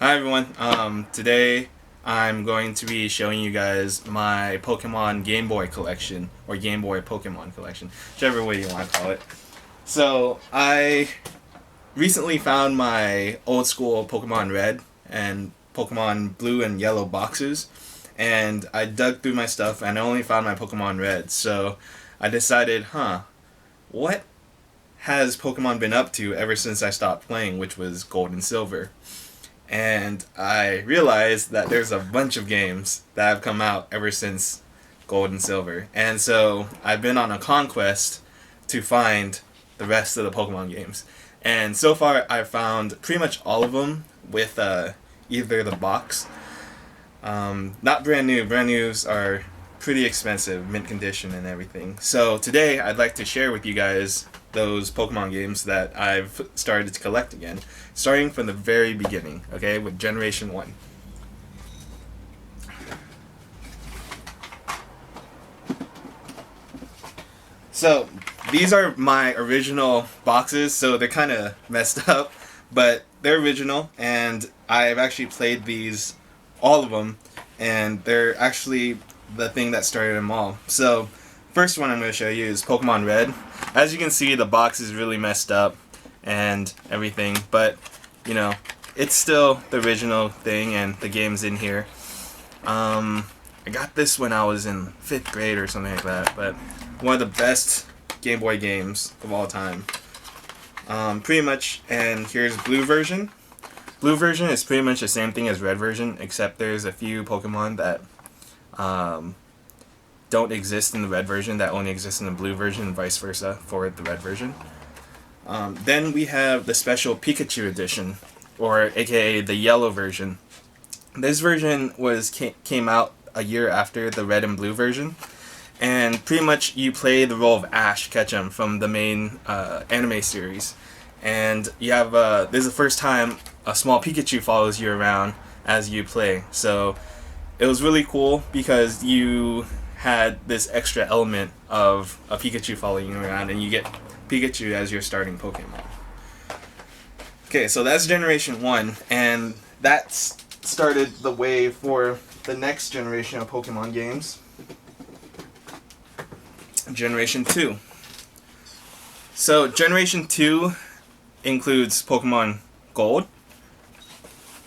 Hi everyone. Today I'm going to be showing you guys my Pokemon Game Boy collection or Game Boy Pokemon collection, whichever way you want to call it. So I recently found my old school Pokemon Red and Pokemon Blue and Yellow boxes, and I dug through my stuff and I only found my Pokemon Red. So I decided, what has Pokemon been up to ever since I stopped playing, which was Gold and Silver? And I realized that there's a bunch of games that have come out ever since Gold and Silver. And so I've been on a conquest to find the rest of the Pokemon games. And so far I've found pretty much all of them with either the box. Not brand new. Brand news are pretty expensive, mint condition and everything. So today I'd like to share with you guys those Pokemon games that I've started to collect again, starting from the very beginning, okay, with Generation 1. So these are my original boxes, so they're kind of messed up, but they're original, and I've actually played these, all of them, and they're actually the thing that started them all. So first one I'm going to show you is Pokemon Red. As you can see, the box is really messed up and everything, but you know, it's still the original thing and the game's in here. I got this when I was in 5th grade or something like that, but one of the best Game Boy games of all time. Pretty much, and here's Blue version. Blue version is pretty much the same thing as Red version, except there's a few Pokemon that don't exist in the Red version that only exist in the Blue version, and vice versa for the Red version. Then we have the special Pikachu edition, or aka the Yellow version. This version came out a year after the Red and Blue version, and pretty much you play the role of Ash Ketchum from the main anime series. And you have this is the first time a small Pikachu follows you around as you play. So it was really cool because you had this extra element of a Pikachu following you around, and you get Pikachu as your starting Pokemon. Okay, so that's Generation 1, and that started the way for the next generation of Pokemon games. Generation 2. So Generation 2 includes Pokemon Gold,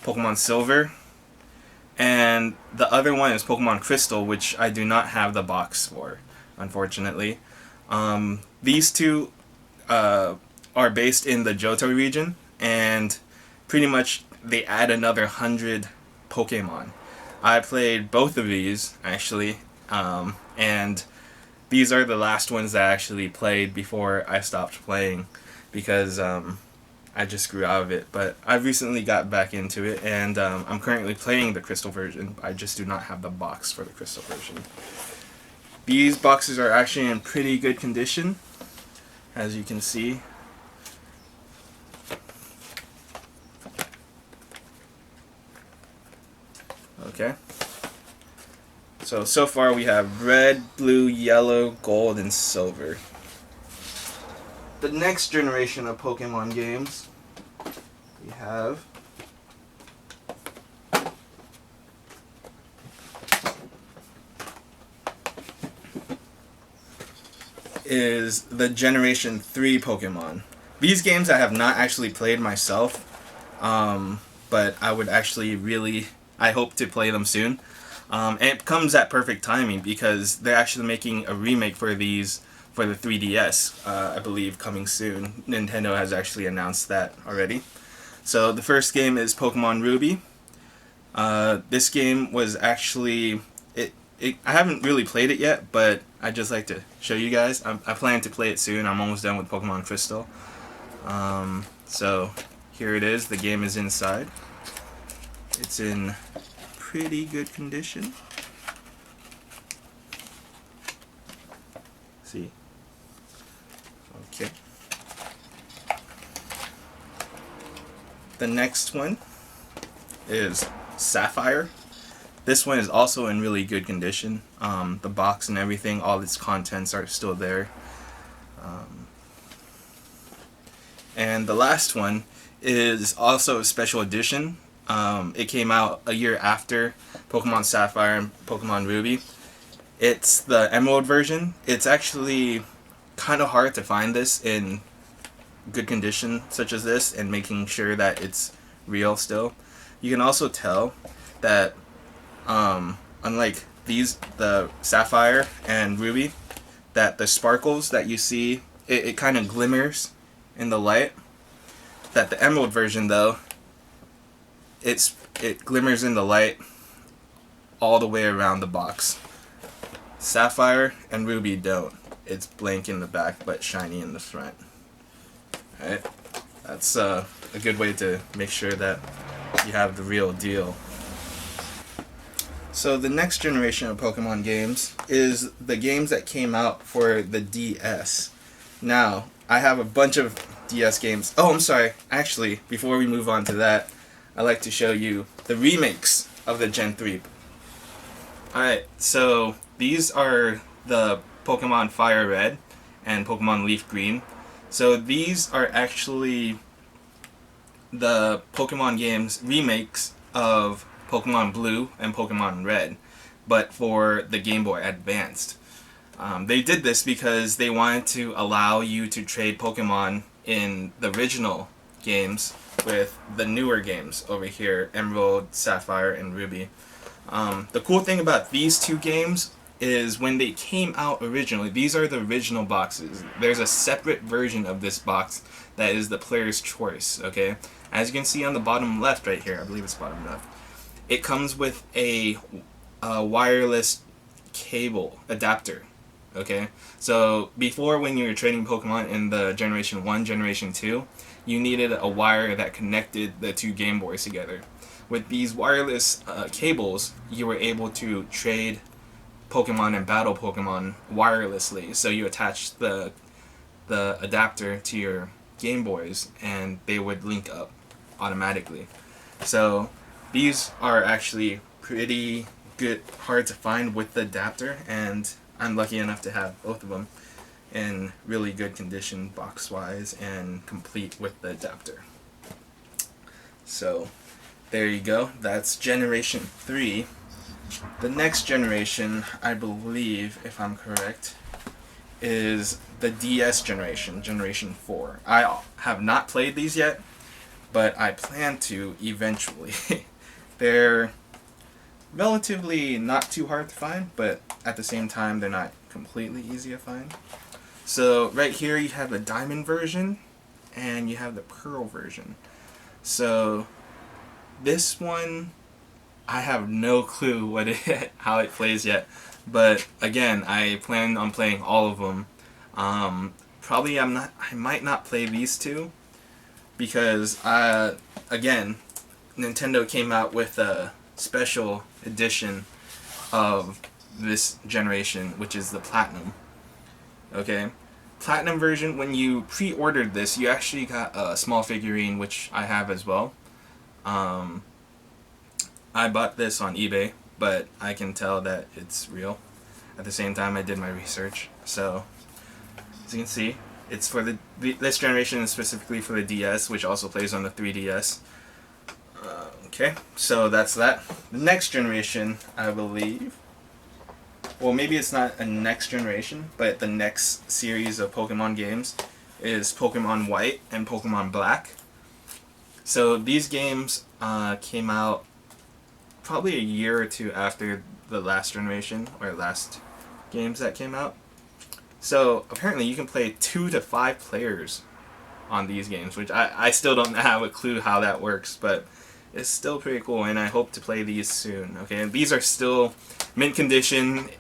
Pokemon Silver, and the other one is Pokemon Crystal, which I do not have the box for, unfortunately. These two are based in the Johto region, and pretty much they add another 100 Pokemon. I played both of these, actually, and these are the last ones that I actually played before I stopped playing, because I just grew out of it. But I've recently got back into it, and I'm currently playing the Crystal version. I just do not have the box for the Crystal version. These boxes are actually in pretty good condition, as you can see. Okay. So far we have Red, Blue, Yellow, Gold, and Silver. The next generation of Pokemon games we have is the Generation 3 Pokemon. These games I have not actually played myself, but I would actually I hope to play them soon. And it comes at perfect timing because they're actually making a remake for these for the 3DS, I believe, coming soon. Nintendo has actually announced that already. So the first game is Pokemon Ruby. This game was actually I haven't really played it yet, but I'd just like to show you guys. I plan to play it soon. I'm almost done with Pokemon Crystal. So here it is. The game is inside. It's in pretty good condition. See. Okay. The next one is Sapphire. This one is also in really good condition. The box and everything, all its contents are still there. And the last one is also a special edition. It came out a year after Pokemon Sapphire and Pokemon Ruby. It's the Emerald version. It's actually kind of hard to find this in good condition such as this, and making sure that it's real still. You can also tell that unlike the Sapphire and Ruby, that the sparkles that you see, it kind of glimmers in the light. That the Emerald version though, it glimmers in the light all the way around the box. Sapphire and Ruby don't. It's blank in the back but shiny in the front. Alright, that's a good way to make sure that you have the real deal. So the next generation of Pokemon games is the games that came out for the DS. Now, I have a bunch of DS games. Oh, I'm sorry. Actually, before we move on to that, I'd like to show you the remakes of the Gen 3. Alright, so these are the Pokemon Firered and Pokemon Leaf Green. So these are actually the Pokemon games remakes of Pokemon Blue and Pokemon Red, but for the Game Boy Advanced. They did this because they wanted to allow you to trade Pokemon in the original games with the newer games over here, Emerald, Sapphire, and Ruby. The cool thing about these two games is when they came out originally, these are the original boxes. There's a separate version of this box that is the player's choice, okay? As you can see on the bottom left right here, I believe it's bottom left, it comes with a wireless cable adapter, okay? So before, when you were trading Pokemon in the Generation 1, Generation 2, you needed a wire that connected the two Game Boys together. With these wireless cables, you were able to trade Pokemon and battle Pokemon wirelessly. So you attach the adapter to your Game Boys and they would link up automatically. So these are actually pretty good, hard to find with the adapter, and I'm lucky enough to have both of them in really good condition box wise and complete with the adapter. So there you go, that's Generation 3. The next generation, I believe, if I'm correct, is the DS generation, Generation 4. I have not played these yet, but I plan to eventually. They're relatively not too hard to find, but at the same time they're not completely easy to find. So right here you have the Diamond version and you have the Pearl version. So this one, I have no clue how it plays yet, but again, I plan on playing all of them. Probably I might not play these two because again, Nintendo came out with a special edition of this generation, which is the Platinum. Okay, Platinum version, when you pre-ordered this, you actually got a small figurine, which I have as well. I bought this on eBay, but I can tell that it's real. At the same time, I did my research. So, as you can see, it's for this generation is specifically for the DS, which also plays on the 3DS. Okay, so that's that. The next generation, I believe, well, maybe it's not a next generation, but the next series of Pokemon games is Pokemon White and Pokemon Black. So these games came out probably a year or two after the last generation, or last games that came out. So apparently you can play 2 to 5 players on these games, which I still don't have a clue how that works, but it's still pretty cool, and I hope to play these soon. Okay, and these are still mint condition,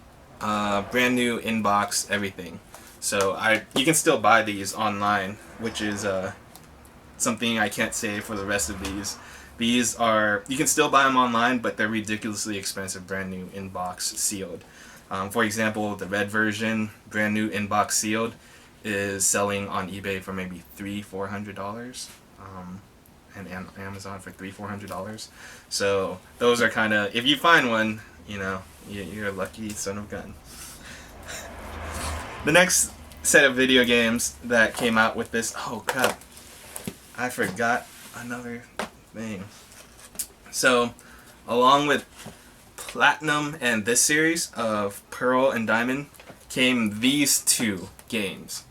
brand new inbox, everything. So you can still buy these online, which is something I can't say for the rest of these. These are, you can still buy them online, but they're ridiculously expensive, brand new inbox sealed. For example, the red version, brand new inbox sealed, is selling on eBay for maybe $300-400, and Amazon for $300-400. So those are kind of, if you find one, you know, you're a lucky son of a gun. The next set of video games that came out with this, oh crap, I forgot another thing. So, along with Platinum and this series of Pearl and Diamond came these two games,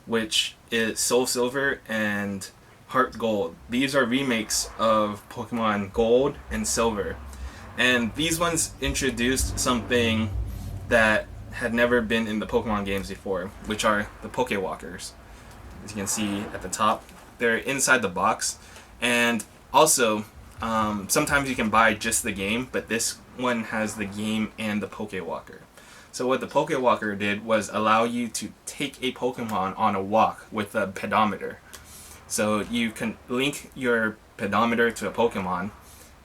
which is Soul Silver and Heart Gold. These are remakes of Pokemon Gold and Silver. And these ones introduced something that had never been in the Pokemon games before, which are the Pokewalkers. As you can see at the top, they're inside the box. And also, sometimes you can buy just the game, but this one has the game and the Pokewalker. So what the Pokewalker did was allow you to take a Pokemon on a walk with a pedometer. So you can link your pedometer to a Pokemon,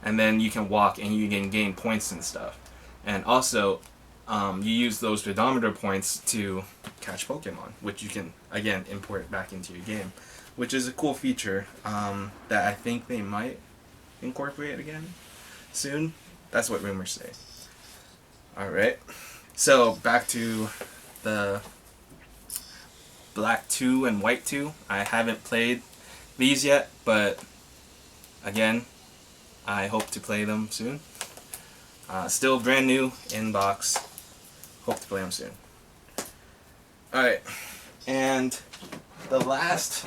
and then you can walk and you can gain points and stuff. And also, you use those pedometer points to catch Pokemon, which you can, again, import back into your game, which is a cool feature that I think they might incorporate again soon. That's what rumors say. Alright, so back to the Black 2 and White 2. I haven't played these yet, but again, I hope to play them soon. Still brand new in box. Hope to play them soon. Alright, and the last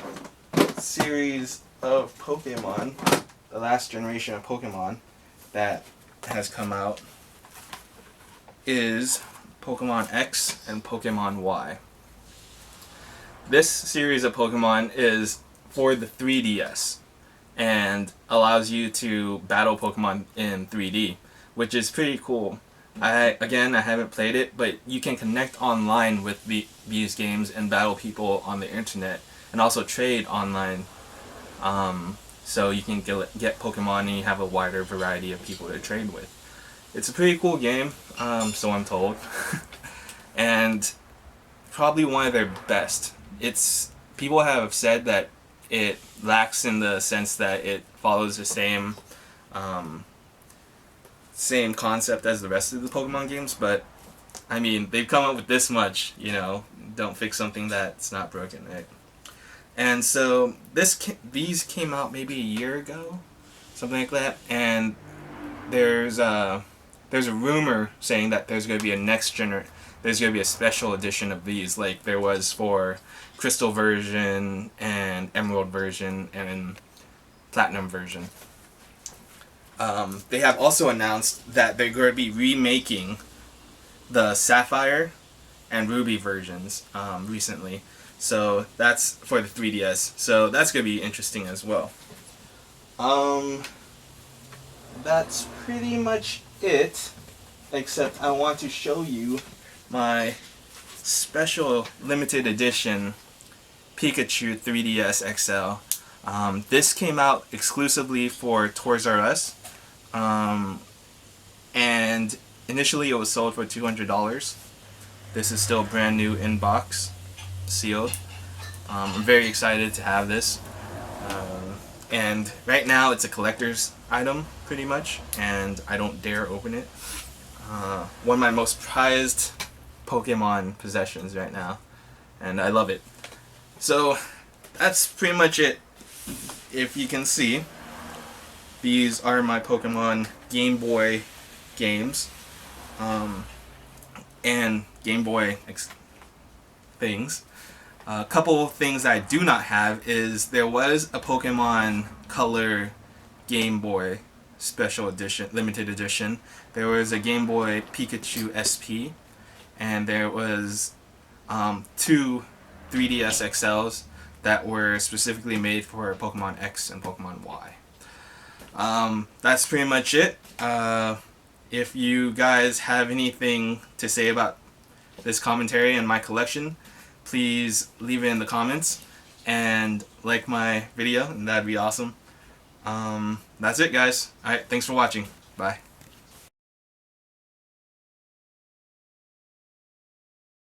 series of Pokemon, the last generation of Pokemon that has come out is Pokmon X and Pokemon Y. This series of Pokemon is for the 3DS and allows you to battle Pokemon in 3D, which is pretty cool. I haven't played it, but you can connect online with these games and battle people on the internet, and also trade online. So you can get Pokemon and you have a wider variety of people to trade with. It's a pretty cool game, so I'm told. And probably one of their best. People have said that it lacks in the sense that it follows the same concept as the rest of the Pokemon games, but I mean, they've come up with this much, don't fix something that's not broken, right? And so these came out maybe a year ago, something like that, and there's a rumor saying that there's going to be there's going to be a special edition of these, like there was for Crystal version and Emerald version and Platinum version. They have also announced that they're going to be remaking the Sapphire and Ruby versions recently. So that's for the 3DS. So that's going to be interesting as well. That's pretty much it. Except I want to show you my special limited edition Pikachu 3DS XL. This came out exclusively for Toys R Us. And initially it was sold for $200. This is still brand new in box, sealed. I'm very excited to have this. And right now it's a collector's item, pretty much, and I don't dare open it. One of my most prized Pokemon possessions right now, and I love it. So that's pretty much it. If you can see, these are my Pokemon Game Boy games, and Game Boy things. A couple of things that I do not have is there was a Pokemon Color Game Boy special edition, limited edition. There was a Game Boy Pikachu SP, and there was two 3DS XLs that were specifically made for Pokemon X and Pokemon Y. That's pretty much it. If you guys have anything to say about this commentary and my collection, please leave it in the comments and like my video, and that'd be awesome. That's it, guys. Alright, thanks for watching. Bye.